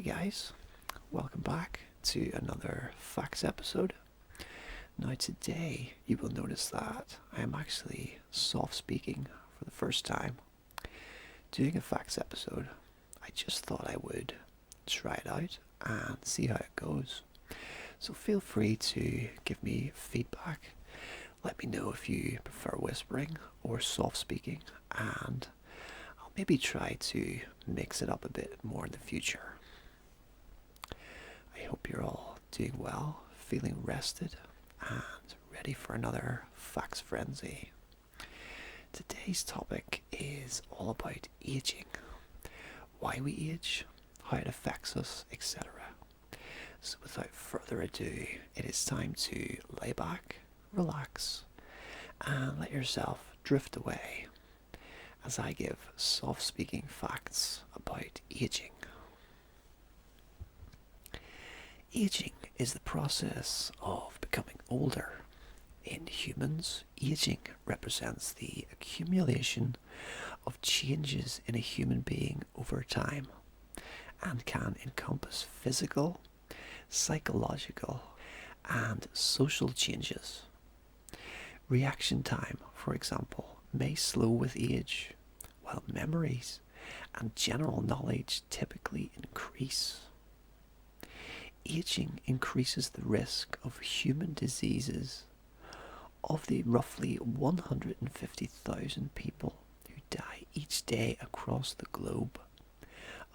Hey guys, welcome back to another facts episode. Now today you will notice that I am actually soft speaking for the first time. Doing a facts episode, I just thought I would try it out and see how it goes. So feel free to give me feedback. Let me know if you prefer whispering or soft speaking, and I'll maybe try to mix it up a bit more in the future. I hope you're all doing well, feeling rested, and ready for another facts frenzy. Today's topic is all about aging, why we age, how it affects us, etc. So without further ado, it is time to lay back, relax, and let yourself drift away as I give soft-speaking facts about aging. Aging is the process of becoming older. In humans, aging represents the accumulation of changes in a human being over time and can encompass physical, psychological, and social changes. Reaction time, for example, may slow with age, while memories and general knowledge typically increase. Aging increases the risk of human diseases. Of the roughly 150,000 people who die each day across the globe,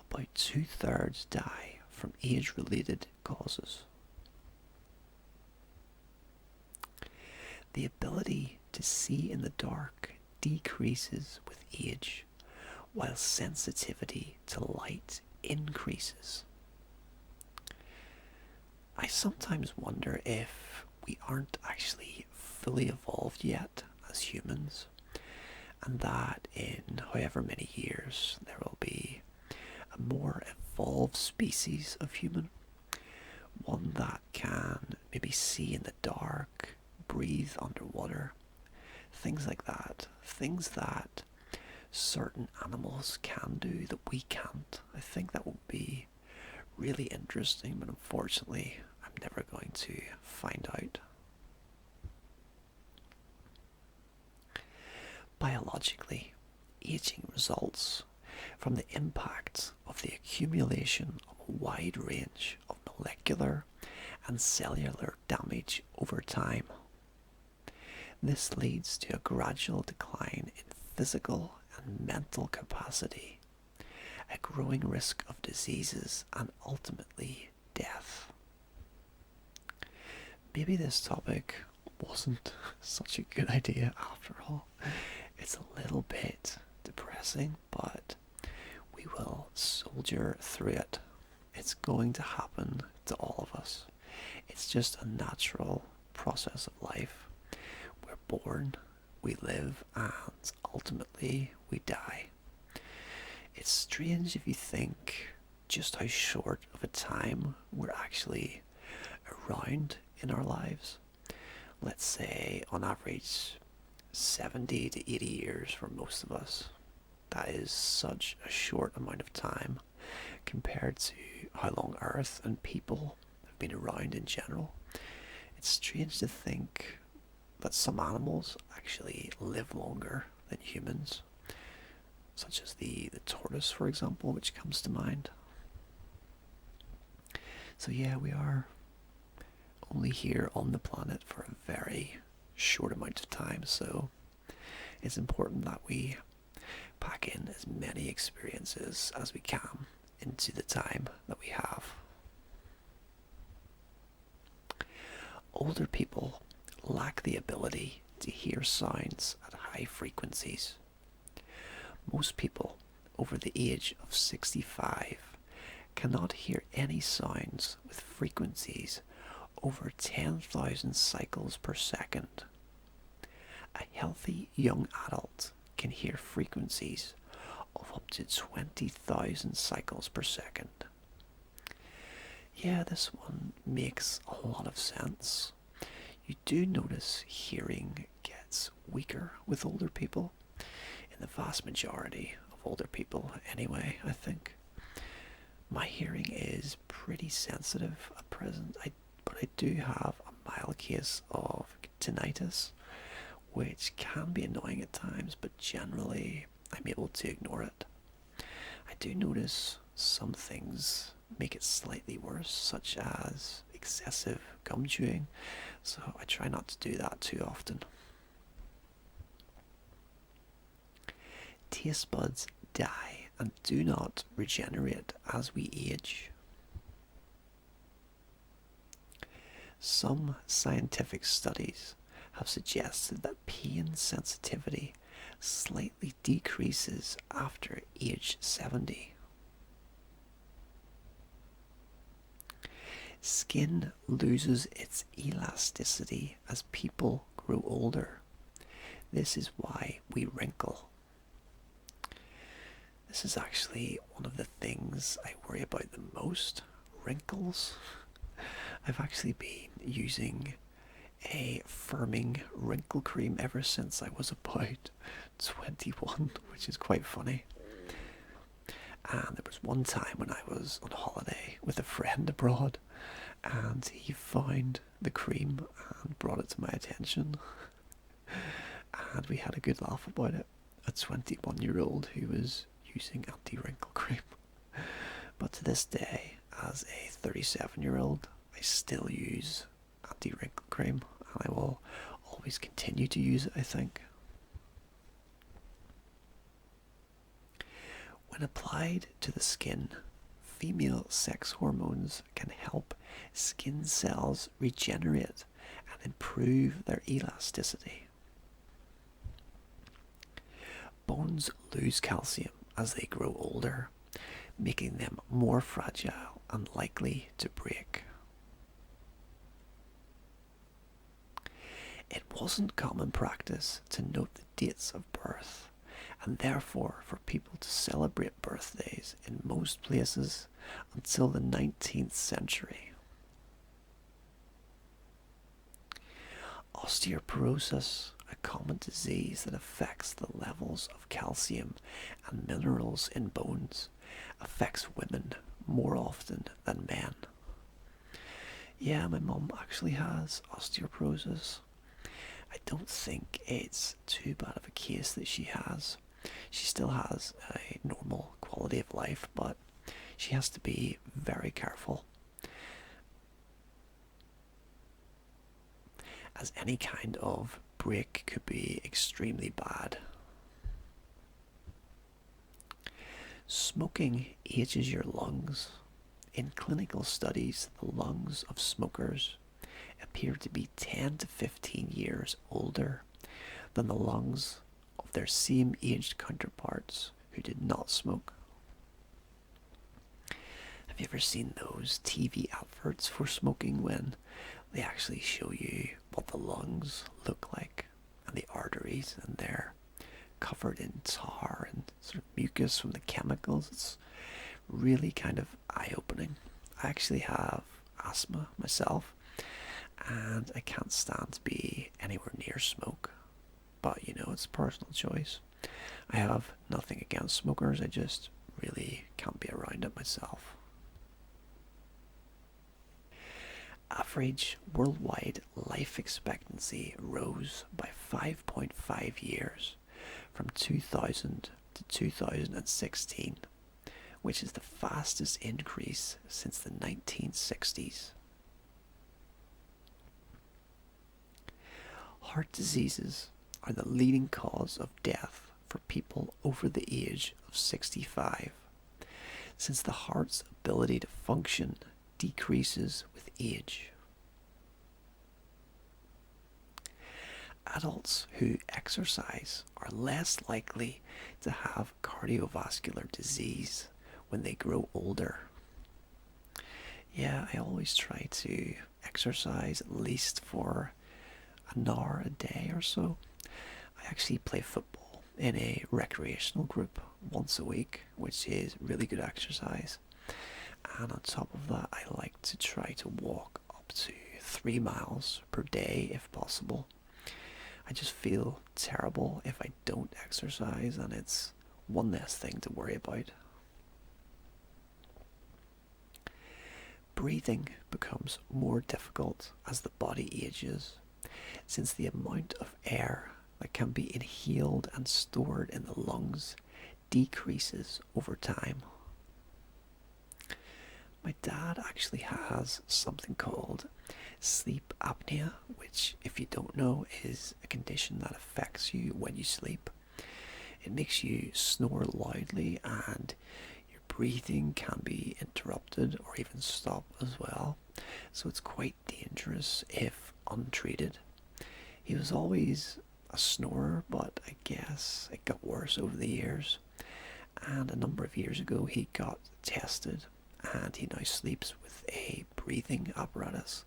about 2/3 die from age-related causes. The ability to see in the dark decreases with age, while sensitivity to light increases. I sometimes wonder if we aren't actually fully evolved yet as humans, and that in however many years there will be a more evolved species of human, one that can maybe see in the dark, breathe underwater, things like that, things that certain animals can do that we can't. I think that would be really interesting, but unfortunately I'm never going to find out. Biologically, aging results from the impact of the accumulation of a wide range of molecular and cellular damage over time. This leads to a gradual decline in physical and mental capacity, a growing risk of diseases, and ultimately death. Maybe this topic wasn't such a good idea after all. It's a little bit depressing, but we will soldier through it. It's going to happen to all of us. It's just a natural process of life. We're born, we live, and ultimately we die. It's strange if you think just how short of a time we're actually around in our lives. Let's say on average 70 to 80 years for most of us. That is such a short amount of time compared to how long Earth and people have been around in general. It's strange to think that some animals actually live longer than humans, such as the tortoise, for example, which comes to mind. So yeah, we are only here on the planet for a very short amount of time, so it's important that we pack in as many experiences as we can into the time that we have. Older people lack the ability to hear sounds at high frequencies. Most people over the age of 65 cannot hear any sounds with frequencies over 10,000 cycles per second. A healthy young adult can hear frequencies of up to 20,000 cycles per second. Yeah, this one makes a lot of sense. You do notice hearing gets weaker with older people, in the vast majority of older people anyway, I think. My hearing is pretty sensitive at present, but I do have a mild case of tinnitus, which can be annoying at times, but generally I'm able to ignore it. I do notice some things make it slightly worse, such as excessive gum chewing, so I try not to do that too often. Taste buds die and do not regenerate as we age. Some scientific studies have suggested that pain sensitivity slightly decreases after age 70. Skin loses its elasticity as people grow older. This is why we wrinkle. This is actually one of the things I worry about the most, wrinkles. I've actually been using a firming wrinkle cream ever since I was about 21, which is quite funny. And there was one time when I was on holiday with a friend abroad, and he found the cream and brought it to my attention, and we had a good laugh about it. A 21-year-old who was using anti-wrinkle cream. But to this day, as a 37-year-old, I still use anti-wrinkle cream, and I will always continue to use it, I think. When applied to the skin, female sex hormones can help skin cells regenerate and improve their elasticity. Bones lose calcium as they grow older, making them more fragile and likely to break. It wasn't common practice to note the dates of birth, and therefore for people to celebrate birthdays in most places until the 19th century. Osteoporosis, a common disease that affects the levels of calcium and minerals in bones, affects women more often than men. Yeah, my mum actually has osteoporosis. I don't think it's too bad of a case that she has. She still has a normal quality of life, but she has to be very careful, as any kind of break could be extremely bad. Smoking ages your lungs. In clinical studies, the lungs of smokers appear to be 10 to 15 years older than the lungs of their same aged counterparts who did not smoke. Have you ever seen those TV adverts for smoking when they actually show you what the lungs look like and the arteries, and they're covered in tar and sort of mucus from the chemicals? It's really kind of eye-opening. I actually have asthma myself, and I can't stand to be anywhere near smoke, but you know, it's a personal choice. I have nothing against smokers, I just really can't be around it myself. Average worldwide life expectancy rose by 5.5 years from 2000 to 2016, which is the fastest increase since the 1960s. Heart diseases are the leading cause of death for people over the age of 65, since the heart's ability to function decreases with age. Adults who exercise are less likely to have cardiovascular disease when they grow older. Yeah, I always try to exercise at least for an hour a day or so. I actually play football in a recreational group once a week, which is really good exercise. And on top of that, I like to try to walk up to 3 miles per day if possible. I just feel terrible if I don't exercise, and it's one less thing to worry about. Breathing becomes more difficult as the body ages, since the amount of air that can be inhaled and stored in the lungs decreases over time. My dad actually has something called sleep apnea, which, if you don't know, is a condition that affects you when you sleep. It makes you snore loudly, and your breathing can be interrupted or even stop as well. So it's quite dangerous if untreated. He was always a snorer, but I guess it got worse over the years. And a number of years ago, he got tested, and he now sleeps with a breathing apparatus.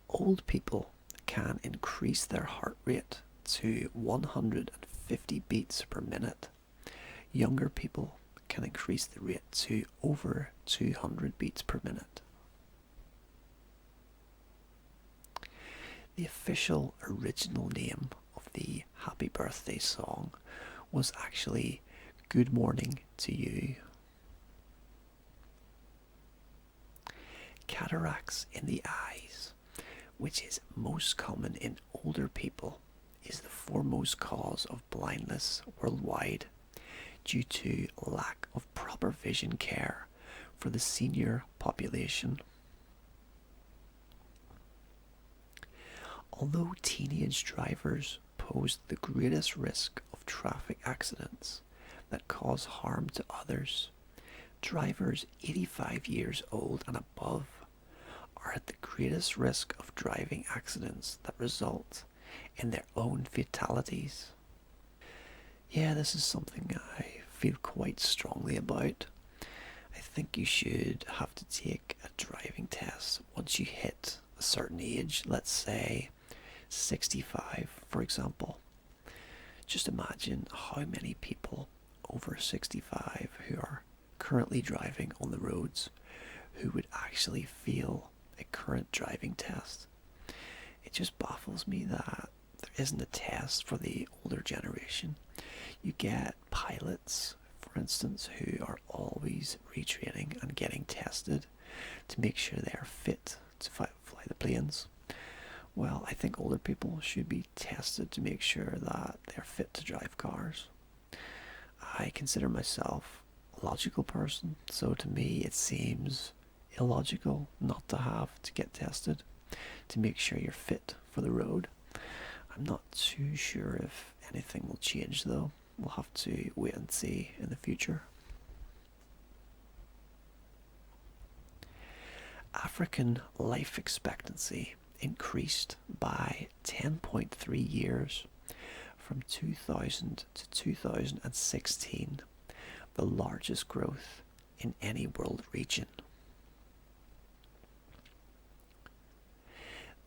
Old people can increase their heart rate to 150 beats per minute. Younger people can increase the rate to over 200 beats per minute. The official original name of the Happy Birthday song was actually Good Morning to You. Cataracts in the eyes, which is most common in older people, is the foremost cause of blindness worldwide due to lack of proper vision care for the senior population. Although teenage drivers pose the greatest risk of traffic accidents that cause harm to others, drivers 85 years old and above are at the greatest risk of driving accidents that result in their own fatalities. Yeah, this is something I feel quite strongly about. I think you should have to take a driving test once you hit a certain age, let's say 65, for example. Just imagine how many people over 65 who are currently driving on the roads who would actually fail a current driving test. It just baffles me that there isn't a test for the older generation. You get pilots, for instance, who are always retraining and getting tested to make sure they are fit to fly the planes. Well, I think older people should be tested to make sure that they're fit to drive cars. I consider myself a logical person, so to me it seems illogical not to have to get tested to make sure you're fit for the road. I'm not too sure if anything will change though. We'll have to wait and see in the future. African life expectancy increased by 10.3 years from 2000 to 2016, the largest growth in any world region.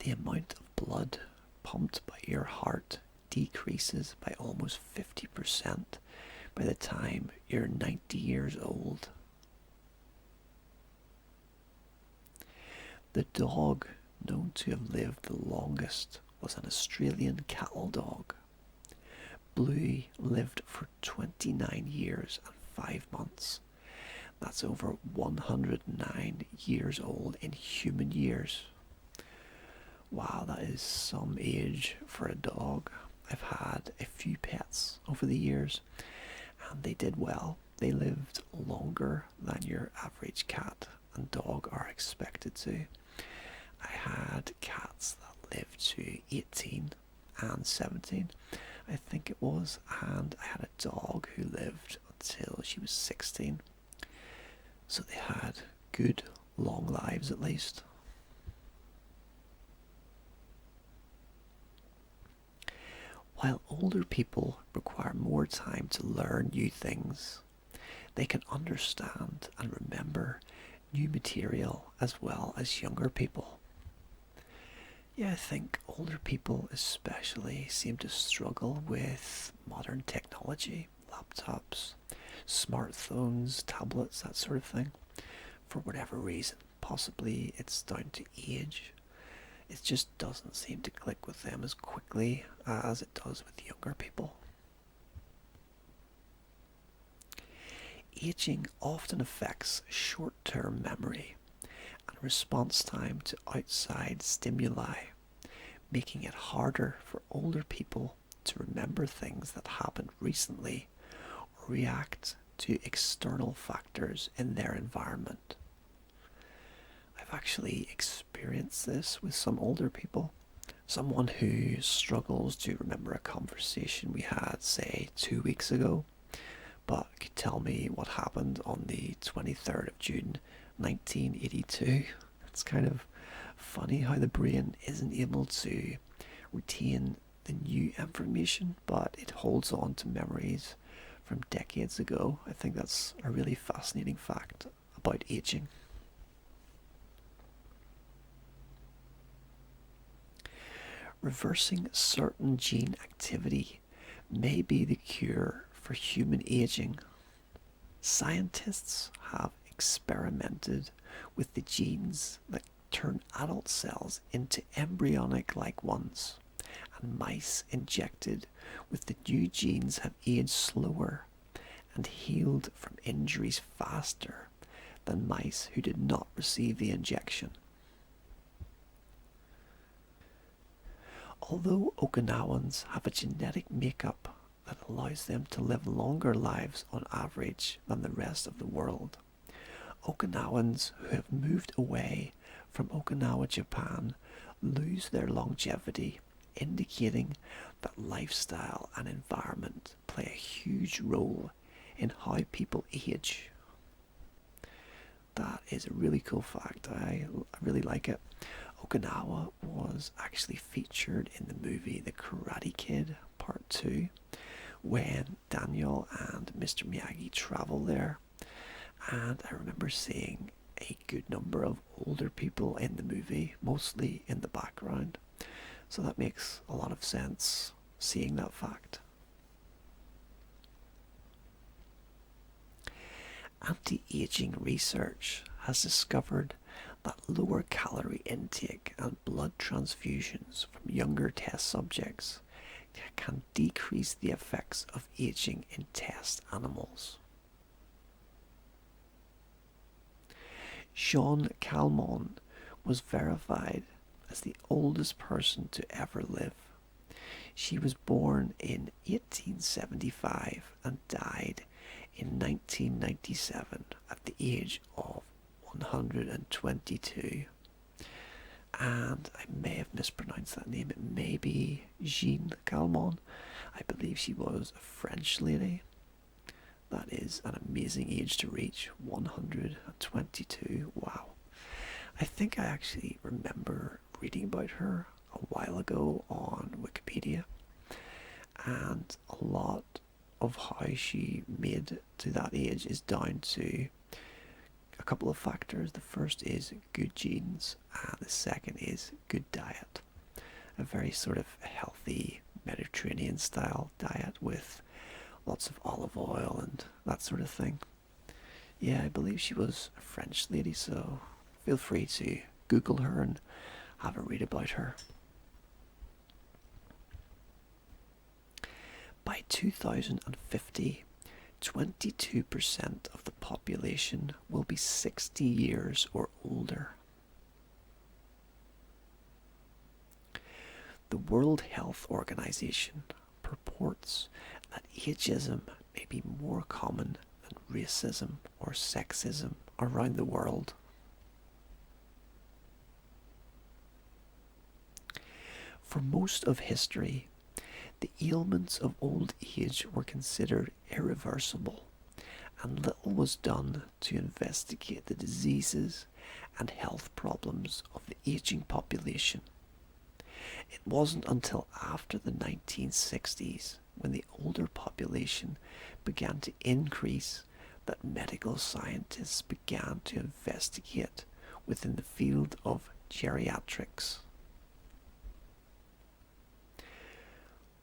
The amount of blood pumped by your heart decreases by almost 50% by the time you're 90 years old. The dog known to have lived the longest was an Australian cattle dog. Bluey lived for 29 years and 5 months. That's over 109 years old in human years. Wow, that is some age for a dog. I've had a few pets over the years, and they did well. They lived longer than your average cat and dog are expected to. I had cats that lived to 18 and 17, I think it was, and I had a dog who lived until she was 16. So they had good, long lives at least. While older people require more time to learn new things, they can understand and remember new material as well as younger people. Yeah, I think older people especially seem to struggle with modern technology, laptops, smartphones, tablets, that sort of thing, for whatever reason. Possibly it's down to age. It just doesn't seem to click with them as quickly as it does with younger people. aging often affects short-term memory and response time to outside stimuli, making it harder for older people to remember things that happened recently or react to external factors in their environment. I've actually experienced this with some older people. Someone who struggles to remember a conversation we had, say, 2 weeks ago, but could tell me what happened on the 23rd of June 1982. It's kind of funny how the brain isn't able to retain the new information, but it holds on to memories from decades ago. I think that's a really fascinating fact about aging. Reversing certain gene activity may be the cure for human aging. Scientists have experimented with the genes that turn adult cells into embryonic-like ones, and mice injected with the new genes have aged slower and healed from injuries faster than mice who did not receive the injection. Although Okinawans have a genetic makeup that allows them to live longer lives on average than the rest of the world, Okinawans who have moved away from Okinawa, Japan, lose their longevity, indicating that lifestyle and environment play a huge role in how people age. That is a really cool fact. I really like it. Okinawa was actually featured in the movie The Karate Kid Part 2 when Daniel and Mr. Miyagi travel there, and I remember seeing a good number of older people in the movie, mostly in the background, so that makes a lot of sense seeing that fact. Anti-aging research has discovered that lower calorie intake and blood transfusions from younger test subjects can decrease the effects of aging in test animals. Jeanne Calment was verified as the oldest person to ever live. She was born in 1875 and died in 1997 at the age of 122. And I may have mispronounced that name. It may be Jeanne Calment. I believe she was a French lady. That is an amazing age to reach, 122. Wow. I think I actually remember reading about her a while ago on Wikipedia, and a lot of how she made to that age is down to a couple of factors. The first is good genes, and the second is good diet. A very sort of healthy Mediterranean style diet with lots of olive oil and that sort of thing. Yeah, I believe she was a French lady, so feel free to Google her and have a read about her. By 2050, 22% of the population will be 60 years or older. The World Health Organization purports that ageism may be more common than racism or sexism around the world. For most of history, the ailments of old age were considered irreversible, and little was done to investigate the diseases and health problems of the aging population. It wasn't until after the 1960s, when the older population began to increase, that medical scientists began to investigate within the field of geriatrics.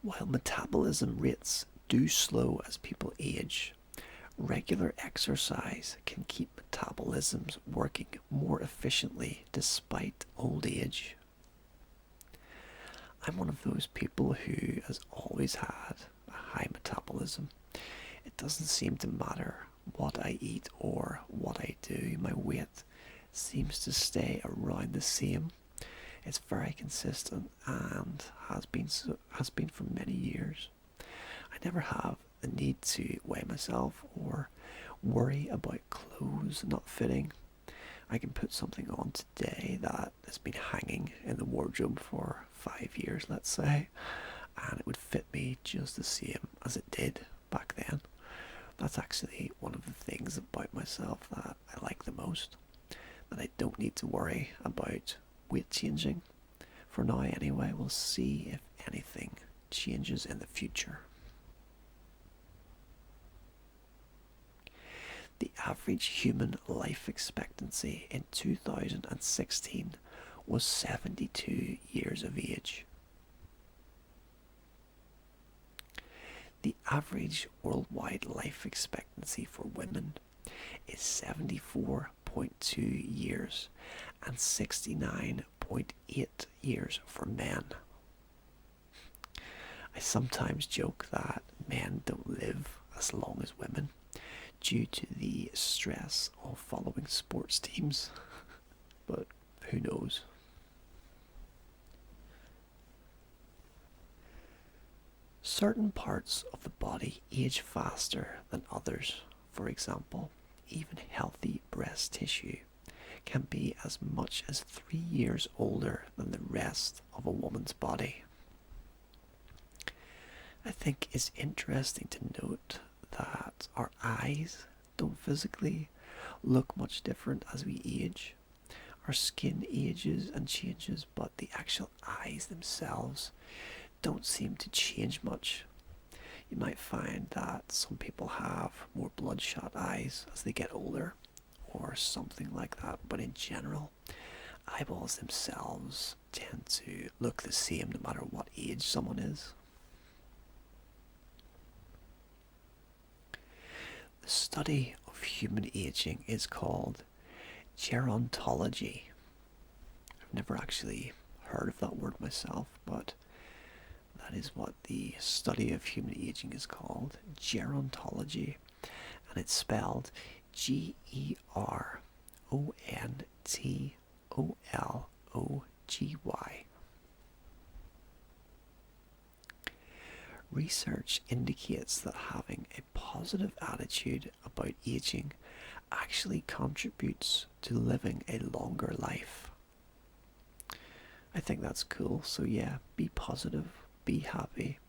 While metabolism rates do slow as people age, regular exercise can keep metabolisms working more efficiently despite old age. I'm one of those people who has always had a high metabolism. It doesn't seem to matter what I eat or what I do, my weight seems to stay around the same. It's very consistent and has been for many years. I never have the need to weigh myself or worry about clothes not fitting. I can put something on today that has been hanging in the wardrobe for 5 years, let's say, and it would fit me just the same as it did back then. That's actually one of the things about myself that I like the most, that I don't need to worry about weight changing. For now anyway, we'll see if anything changes in the future. The average human life expectancy in 2016 was 72 years of age. The average worldwide life expectancy for women is 74.2 years and 69.8 years for men. I sometimes joke that men don't live as long as women due to the stress of following sports teams, but who knows. Certain parts of the body age faster than others. For example, even healthy breast tissue can be as much as 3 years older than the rest of a woman's body. I think it's interesting to note that our eyes don't physically look much different as we age. Our skin ages and changes, but the actual eyes themselves don't seem to change much. You might find that some people have more bloodshot eyes as they get older, or something like that, but in general, eyeballs themselves tend to look the same no matter what age someone is. The study of human aging is called gerontology. I've never actually heard of that word myself, but that is what the study of human aging is called, gerontology, and it's spelled Gerontology. Research indicates that having a positive attitude about aging actually contributes to living a longer life. I think that's cool, so yeah, be positive, be happy,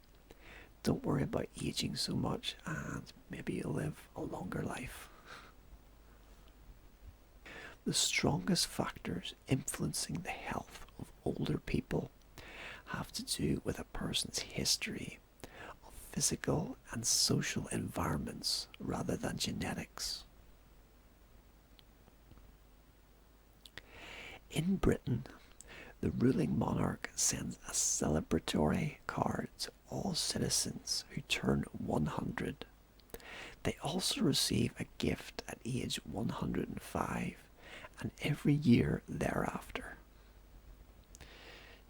don't worry about aging so much, and maybe you'll live a longer life. The strongest factors influencing the health of older people have to do with a person's history of physical and social environments rather than genetics. In Britain, the ruling monarch sends a celebratory card to all citizens who turn 100. They also receive a gift at age 105 and every year thereafter.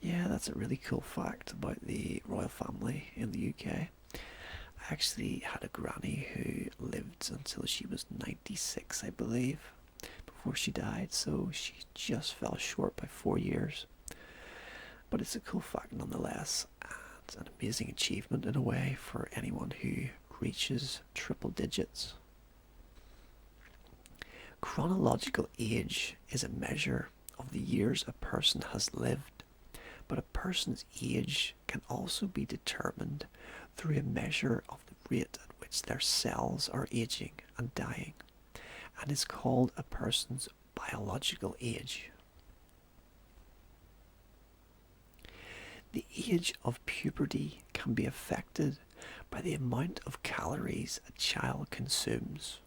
Yeah, that's a really cool fact about the royal family in the UK. I actually had a granny who lived until she was 96, I believe, before she died, so she just fell short by 4 years. But it's a cool fact nonetheless, and an amazing achievement in a way for anyone who reaches triple digits. Chronological age is a measure of the years a person has lived, but a person's age can also be determined through a measure of the rate at which their cells are aging and dying, and is called a person's biological age. The age of puberty can be affected by the amount of calories a child consumes.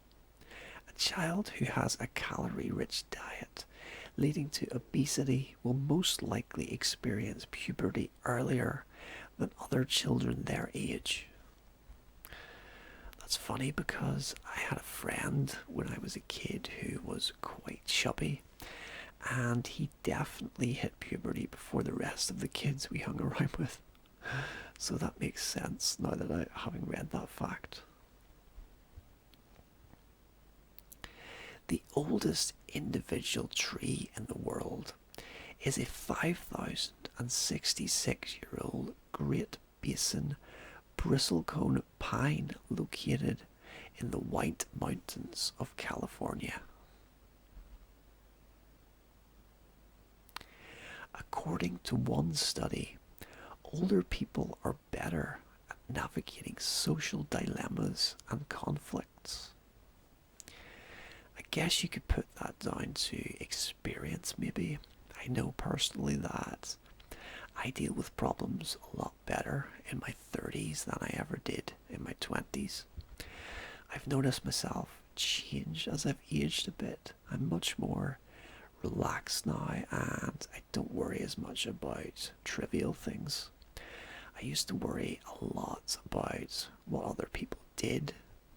A child who has a calorie-rich diet leading to obesity will most likely experience puberty earlier than other children their age. That's funny because I had a friend when I was a kid who was quite chubby, and he definitely hit puberty before the rest of the kids we hung around with. So that makes sense now that having read that fact. The oldest individual tree in the world is a 5,066-year-old Great Basin bristlecone pine located in the White Mountains of California. According to one study, older people are better at navigating social dilemmas and conflicts. I guess you could put that down to experience, maybe. I know personally that I deal with problems a lot better in my 30s than I ever did in my 20s. I've noticed myself change as I've aged a bit. I'm much more relaxed now and I don't worry as much about trivial things. I used to worry a lot about what other people did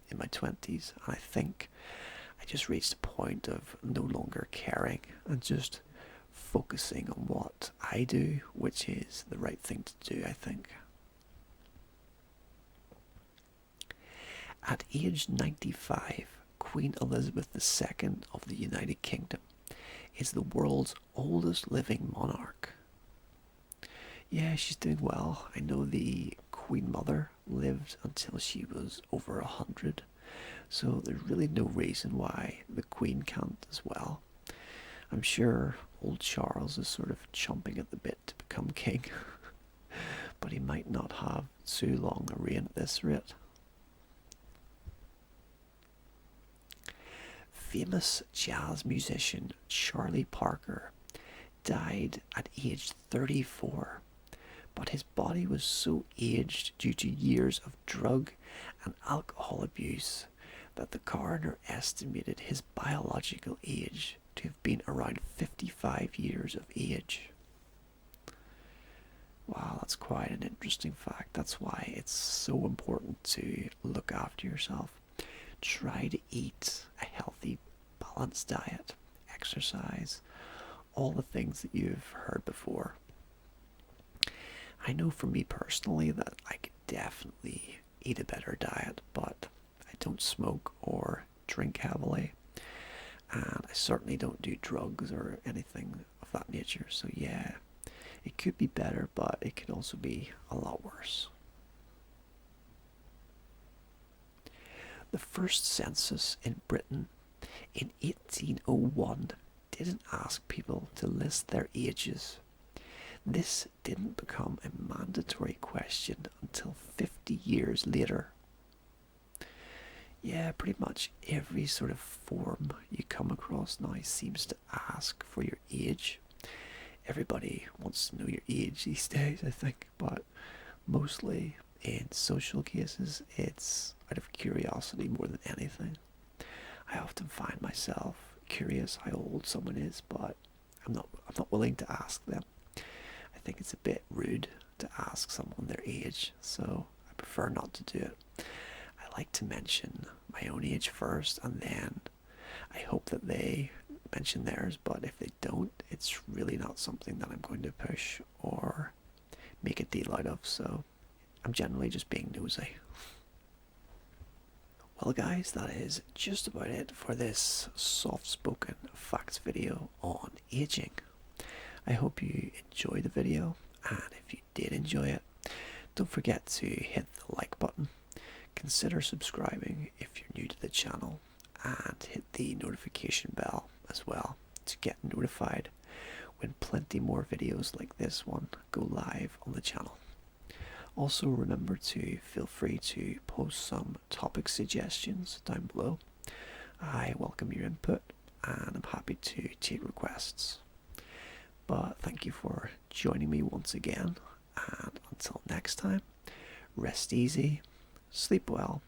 in my 20s, and I think I just reached a point of no longer caring and just focusing on what I do, which is the right thing to do, I think. At age 95, Queen Elizabeth II of the United Kingdom is the world's oldest living monarch. Yeah, she's doing well. I know the Queen Mother lived until she was over 100, so there's really no reason why the Queen can't as well. I'm sure old Charles is sort of chomping at the bit to become king, but he might not have too long a reign at this rate. Famous jazz musician Charlie Parker died at age 34, but his body was so aged due to years of drug and alcohol abuse that the coroner estimated his biological age to have been around 55 years of age. Wow, that's quite an interesting fact. That's why it's so important to look after yourself. Try to eat a healthy, balanced diet, exercise, all the things that you've heard before. I know for me personally that I could definitely eat a better diet, but I don't smoke or drink heavily, and I certainly don't do drugs or anything of that nature, so yeah, it could be better, but it could also be a lot worse. The first census in Britain in 1801 didn't ask people to list their ages. This didn't become a mandatory question until 50 years later. Yeah, pretty much every sort of form you come across now seems to ask for your age. Everybody wants to know your age these days, I think, but mostly in social cases it's out of curiosity more than anything. I often find myself curious how old someone is, but I'm not willing to ask them. I think it's a bit rude to ask someone their age, so I prefer not to do it. I like to mention my own age first, and then I hope that they mention theirs, but if they don't, it's really not something that I'm going to push or make a deal out of, so I'm generally just being nosy. Well guys, that is just about it for this soft-spoken facts video on aging. I hope you enjoyed the video, and if you did enjoy it, don't forget to hit the like button, consider subscribing if you're new to the channel, and hit the notification bell as well to get notified when plenty more videos like this one go live on the channel. Also remember to feel free to post some topic suggestions down below. I welcome your input and I'm happy to take requests. But thank you for joining me once again, and until next time, rest easy, sleep well,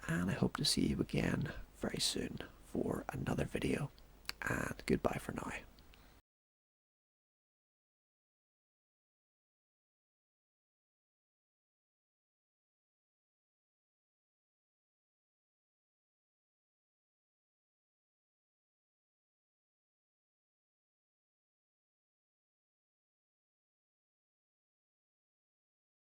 and I hope to see you again very soon for another video, and goodbye for now.